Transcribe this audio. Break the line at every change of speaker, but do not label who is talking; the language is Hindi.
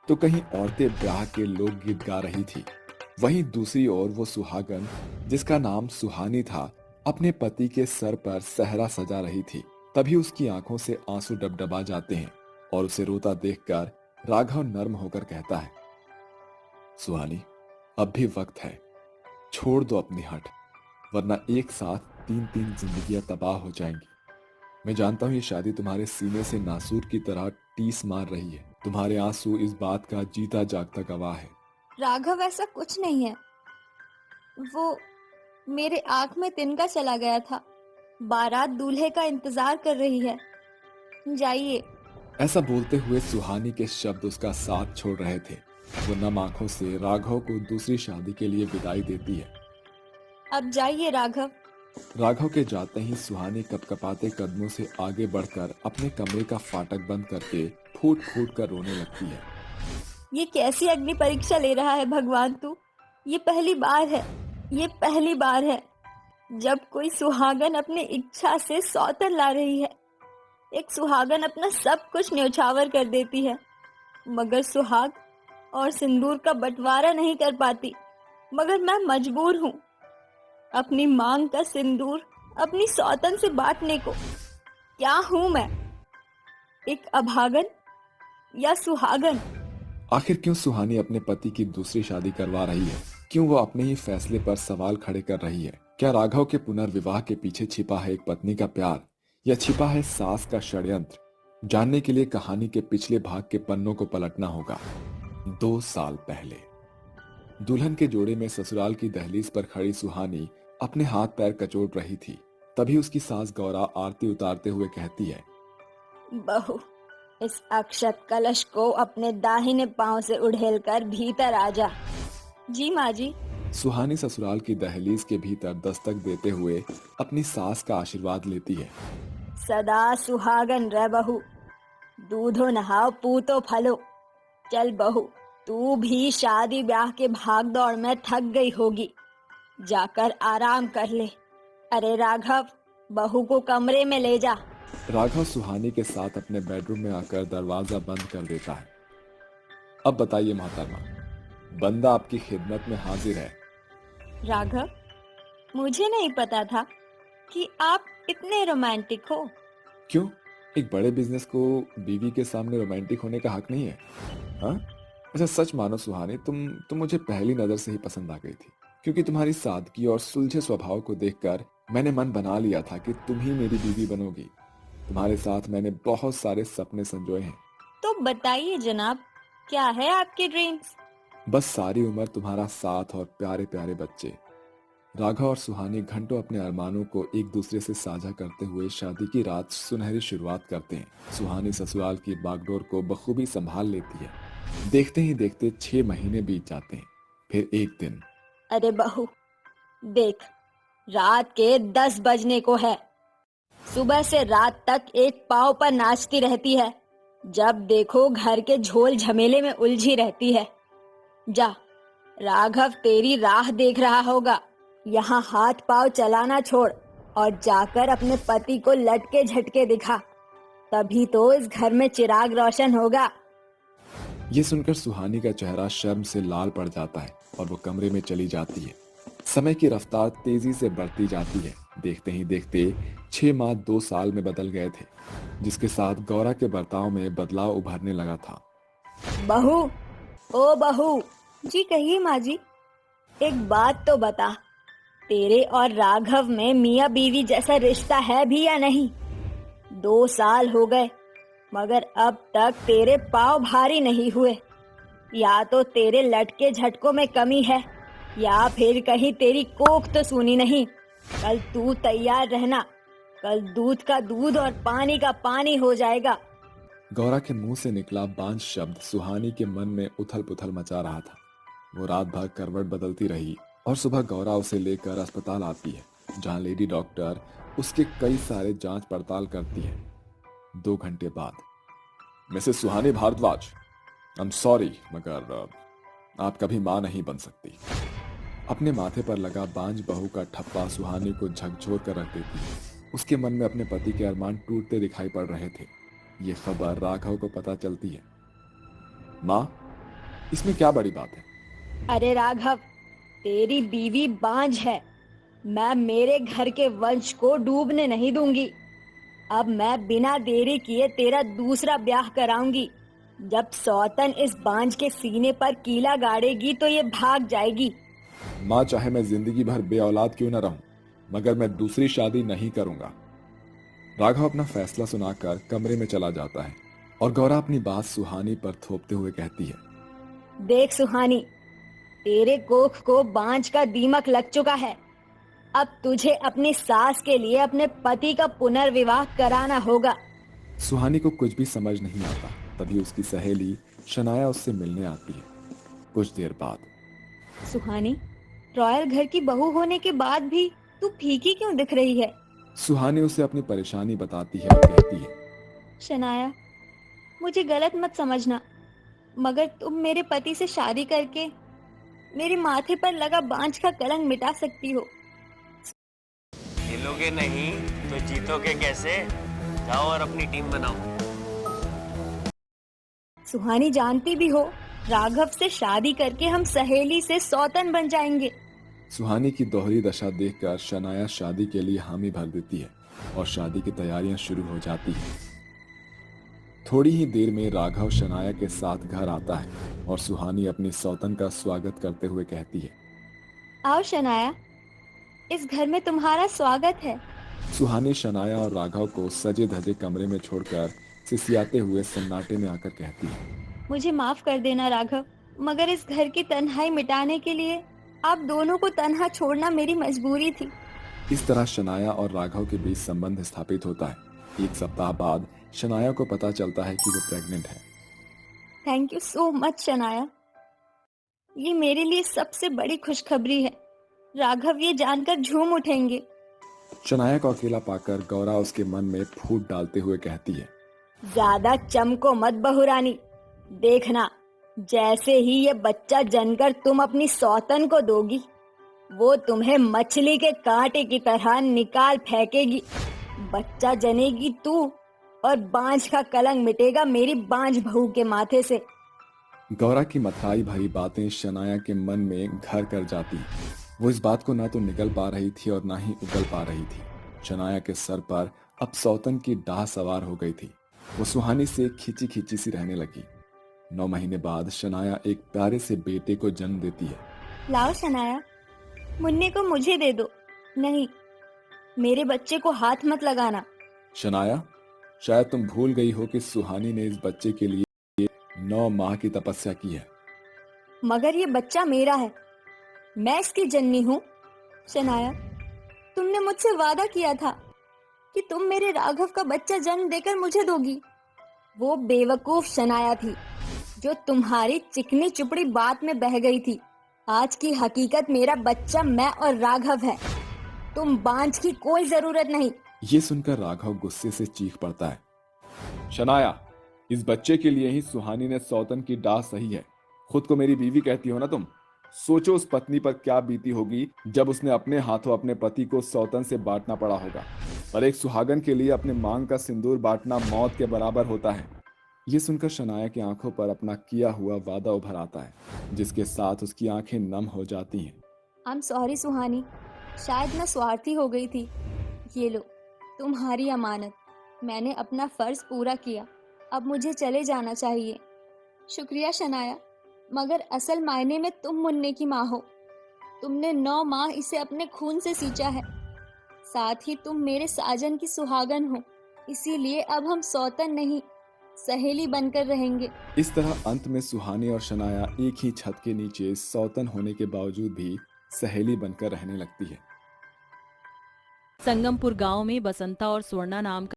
तो कहीं औरतें ब्याह के लोकगीत गा रही थी। वहीं दूसरी ओर वो सुहागन, जिसका नाम सुहानी था, अपने पति के सर पर सहरा सजा रही थी। तभी उसकी आंखों से आंसू डबडबा जाते हैं और उसे रोता देखकर राघव नर्म होकर कहता है, सुहानी, अब भी वक्त है, छोड़ दो अपनी हट, वरना एक साथ तीन तीन जिंदगियां तबाह हो जाएंगी। मैं जानता हूं ये शादी तुम्हारे सीने से नासूर की तरह टीस मार रही है। तुम्हारे आंसू इस बात का जीता जागता गवाह है।
राघव, ऐसा कुछ नहीं है। वो मेरे आंख में तिनका चला गया था। बारात दूल्हे का इंतजार कर रही है। जाइए।
ऐसा बोलते हुए सुहानी के शब्द उसका साथ छोड़ रहे थे। वो नम आंखों से राघव को दूसरी शादी के लिए विदाई देती है।
अब जाइए राघव।
राघव के जाते ही सुहानी कपकपाते कदमों से आगे बढ़कर अपने कमरे का फाटक बंद करके फूट फूट कर रोने लगती है।
ये कैसी अग्नि परीक्षा ले रहा है भगवान तू। ये पहली बार है। ये पहली बार है जब कोई सुहागन अपनी इच्छा से सौतन ला रही है। एक सुहागन अपना सब कुछ न्योछावर कर देती है, मगर सुहाग और सिंदूर का बंटवारा नहीं कर पाती। मगर मैं मजबूर हूँ अपनी मांग का सिंदूर अपनी सौतन से बांटने को। क्या हूँ मैं, एक अभागन या सुहागन?
आखिर क्यों सुहानी अपने पति की दूसरी शादी करवा रही है? क्यों वो अपने ही फैसले पर सवाल खड़े कर रही है? क्या राघव के पुनर्विवाह के पीछे छिपा है एक पत्नी का प्यार, या छिपा है सास का षड्यंत्र? जानने के लिए कहानी के पिछले भाग के पन्नों को पलटना होगा। 2 साल पहले दुल्हन के जोड़े में ससुराल की दहलीज पर खड़ी सुहानी अपने हाथ पैर कचोट रही थी। तभी उसकी सास गौरा आरती उतारते हुए कहती है,
बहू, इस अक्षत कलश को अपने दाहिने पांव से उड़ेलकर भीतर आ जा। जी माँ जी।
सुहानी ससुराल की दहलीज के भीतर दस्तक देते हुए अपनी सास का आशीर्वाद लेती है।
सदा सुहागन रह बहू, दूधो नहाओ पूतो फलो। चल बहू, तू भी शादी ब्याह के भाग दौड़ में थक गई होगी, जाकर आराम कर ले। अरे राघव, बहू को कमरे में ले जा।
राघव सुहानी के साथ अपने बेडरूम में आकर दरवाजा बंद कर देता है। अब बताइए मोहतरमा, बंदा आपकी खिदमत में हाजिर है।
राघव, मुझे नहीं पता था कि आप इतने रोमांटिक हो।
क्यों? एक बड़े बिजनेस को बीवी के सामने रोमांटिक होने का हक नहीं है? हाँ? अच्छा, सच मानो सुहानी, तुम मुझे पहली नजर से ही पसंद आ गई थी, क्योंकि तुम्हारी सादगी और सुलझे स्वभाव को देखकर मैंने मन बना लिया था कि तुम ही मेरी बीवी बनोगी। तुम्हारे साथ मैंने बहुत सारे सपने संजोए हैं।
तो बताइए जनाब, क्या है आपके ड्रीम्स?
बस सारी उम्र तुम्हारा साथ और प्यारे प्यारे बच्चे। राघव और सुहानी घंटों अपने अरमानों को एक दूसरे से साझा करते हुए शादी की रात सुनहरी शुरुआत करते हैं। सुहानी ससुराल की बागडोर को बखूबी संभाल लेती है। देखते ही देखते 6 महीने बीत जाते हैं। फिर एक दिन,
अरे बहू, देख, रात के 10 बजने को है। सुबह से रात तक एक पाव पर नाचती रहती है। जब देखो घर के झोल झमेले में उलझी रहती है। जा, राघव तेरी राह देख रहा होगा। यहाँ हाथ पाव चलाना छोड़ और जाकर अपने पति को लटके झटके दिखा, तभी तो इस घर में चिराग रोशन होगा।
ये सुनकर सुहानी का चेहरा शर्म से लाल पड़ जाता है और वो कमरे में चली जाती है। समय की रफ्तार तेजी से बढ़ती जाती है। देखते ही देखते 6 माह 2 साल में बदल गए थे, जिसके साथ गौरा के बर्ताव में बदलाव उभरने लगा था।
बहू, ओ बहू। जी कहिए माँ जी। एक बात तो बता, तेरे और राघव में मियाँ बीवी जैसा रिश्ता है भी या नहीं? 2 साल हो गए, मगर अब तक तेरे पाँव भारी नहीं हुए। या तो तेरे लटके झटकों में कमी है, या फिर कहीं तेरी कोख तो सूनी नहीं। कल तू तैयार रहना, कल दूध का दूध और पानी का पानी हो जाएगा।
गौरा के मुंह से निकला बांझ शब्द सुहानी के मन में उथल पुथल मचा रहा था। वो रात भर करवट बदलती रही और सुबह गौरा उसे लेकर अस्पताल आती है, जहां लेडी डॉक्टर उसके कई सारे जांच पड़ताल करती है। 2 घंटे बाद, Mrs Suhani Bhardwaj, I am sorry, मगर आप कभी मां नहीं बन सकती। अपने माथे पर लगा बांझ बहू का ठप्पा सुहानी को झकझोर कर रख देती है। उसके मन में अपने पति के अरमान टूटते दिखाई पड़ रहे थे। ये खबर राघव को पता चलती है। माँ, इसमें क्या बड़ी बात है?
अरे राघव, तेरी बीवी बांझ है। मैं मेरे घर के वंश को डूबने नहीं दूंगी। अब मैं बिना देरी किए तेरा दूसरा ब्याह कराऊंगी। जब सौतन इस बांझ के सीने पर कीला गाड़ेगी तो ये भाग जाएगी।
माँ, चाहे मैं जिंदगी भर बे औलाद क्यों न रहूं, मगर मैं दूसरी शादी नहीं करूंगा। राघव अपना फैसला सुनाकर कमरे में चला जाता है और गौरा अपनी बात सुहानी पर थोपते हुए कहती है।
देख सुहानी, तेरे कोख को बांझ का दीमक लग चुका है। अब तुझे अपनी सास के लिए अपने पति का पुनर्विवाह कराना होगा।
सुहानी को कुछ भी समझ नहीं आता। तभी उसकी सहेली शनाया उससे मिलने आती है। कुछ देर बाद
सुहानी, रॉयल घर की बहू होने के बाद भी तू फीकी क्यों दिख रही है?
सुहानी उसे अपनी परेशानी बताती है और कहती है।
शनाया, मुझे गलत मत समझना, मगर तुम मेरे पति से शादी करके मेरे माथे पर लगा बांझ का कलंक मिटा सकती हो।
खेलोगे नहीं तो जीतोगे कैसे? जाओ और अपनी टीम बनाओ।
सुहानी, जानती भी हो, राघव से शादी करके हम सहेली से सौतन बन जाएंगे।
सुहानी की दोहरी दशा देखकर शनाया शादी के लिए हामी भर देती है और शादी की तैयारियां शुरू हो जाती हैं। थोड़ी ही देर में राघव शनाया के साथ घर आता है और सुहानी अपनी सौतन का स्वागत करते हुए कहती है।
आओ शनाया, इस घर में तुम्हारा स्वागत है।
सुहानी शनाया और राघव को सजे धजे कमरे में छोड़कर सिसियाते हुए सन्नाटे में आकर कहती है।
मुझे माफ कर देना राघव, मगर इस घर की तन्हाई मिटाने के लिए आप दोनों को तन्हा छोड़ना मेरी मजबूरी थी।
इस तरह शनाया और राघव के बीच संबंध स्थापित होता है। एक सप्ताह बाद शनाया को पता चलता है कि वो प्रेग्नेंट है।
Thank you so much Shanaya, ये मेरे लिए सबसे बड़ी खुशखबरी है। राघव ये जानकर झूम उठेंगे।
शनाया को अकेला पाकर गौरा उसके मन में फूट डालते हुए कहती है।
ज्यादा चमको मत बहुरानी। देखना, जैसे ही ये बच्चा जनकर तुम अपनी सौतन को दोगी, वो तुम्हें मछली के कांटे की तरह निकाल फेंकेगी। बच्चा जनेगी तू और बांझ का कलंक मिटेगा मेरी बांझ बहू के माथे से।
गौरा की मथाई भरी बातें शनाया के मन में घर कर जाती। वो इस बात को ना तो निगल पा रही थी और ना ही उगल पा रही थी। शनाया के सर पर अब सौतन की डाह सवार हो गई थी। वो सुहानी से खींची खींची सी रहने लगी। 9 महीने बाद शनाया एक प्यारे से बेटे को जन्म देती है।
लाओ शनाया, मुन्ने को मुझे दे दो। नहीं, मेरे बच्चे को हाथ मत लगाना।
शनाया, शायद तुम भूल गई हो कि सुहानी ने इस बच्चे के लिए 9 माह की तपस्या की है।
मगर ये बच्चा मेरा है, मैं इसकी जननी हूँ। शनाया, तुमने मुझसे वादा किया था कि तुम मेरे राघव का बच्चा जन्म देकर मुझे दोगी। वो बेवकूफ शनाया थी जो तुम्हारी चिकनी चुपड़ी बात में बह गई थी। आज की हकीकत मेरा बच्चा मैं और राघव है। तुम बांझ की कोई जरूरत नहीं।
ये सुनकर राघव गुस्से से चीख पड़ता है। शनाया, इस बच्चे के लिए ही सुहानी ने सौतन की डाह सही है। खुद को मेरी बीवी कहती हो ना तुम। सोचो उस पत्नी पर क्या बीती होगी जब उसने अपने हाथों अपने पति को सौतन से बांटना पड़ा होगा। पर एक सुहागन के लिए अपने मांग का सिंदूर बांटना मौत के बराबर होता है। ये सुनकर शनाया की आंखों पर अपना किया हुआ वादा उभर आता है, जिसके साथ उसकी आंखें नम हो जाती हैं।
आई एम सॉरी सुहानी, शायद मैं स्वार्थी हो गई थी। ये लो तुम्हारी अमानत। मैंने अपना फर्ज पूरा किया, अब मुझे चले जाना चाहिए। शुक्रिया शनाया, मगर असल मायने में तुम मुन्ने की माँ हो। तुमने 9 माह इसे अपने खून से सींचा है। साथ ही तुम मेरे साजन की सुहागन हो, इसीलिए अब हम सौतन नहीं सहेली बनकर रहेंगे।
इस तरह अंत में सुहानी और शनाया एक ही छत के नीचे सौतन होने के बावजूद भी सहेली बनकर रहने लगती है।
संगमपुर गांव में बसंता और स्वर्णा नाम का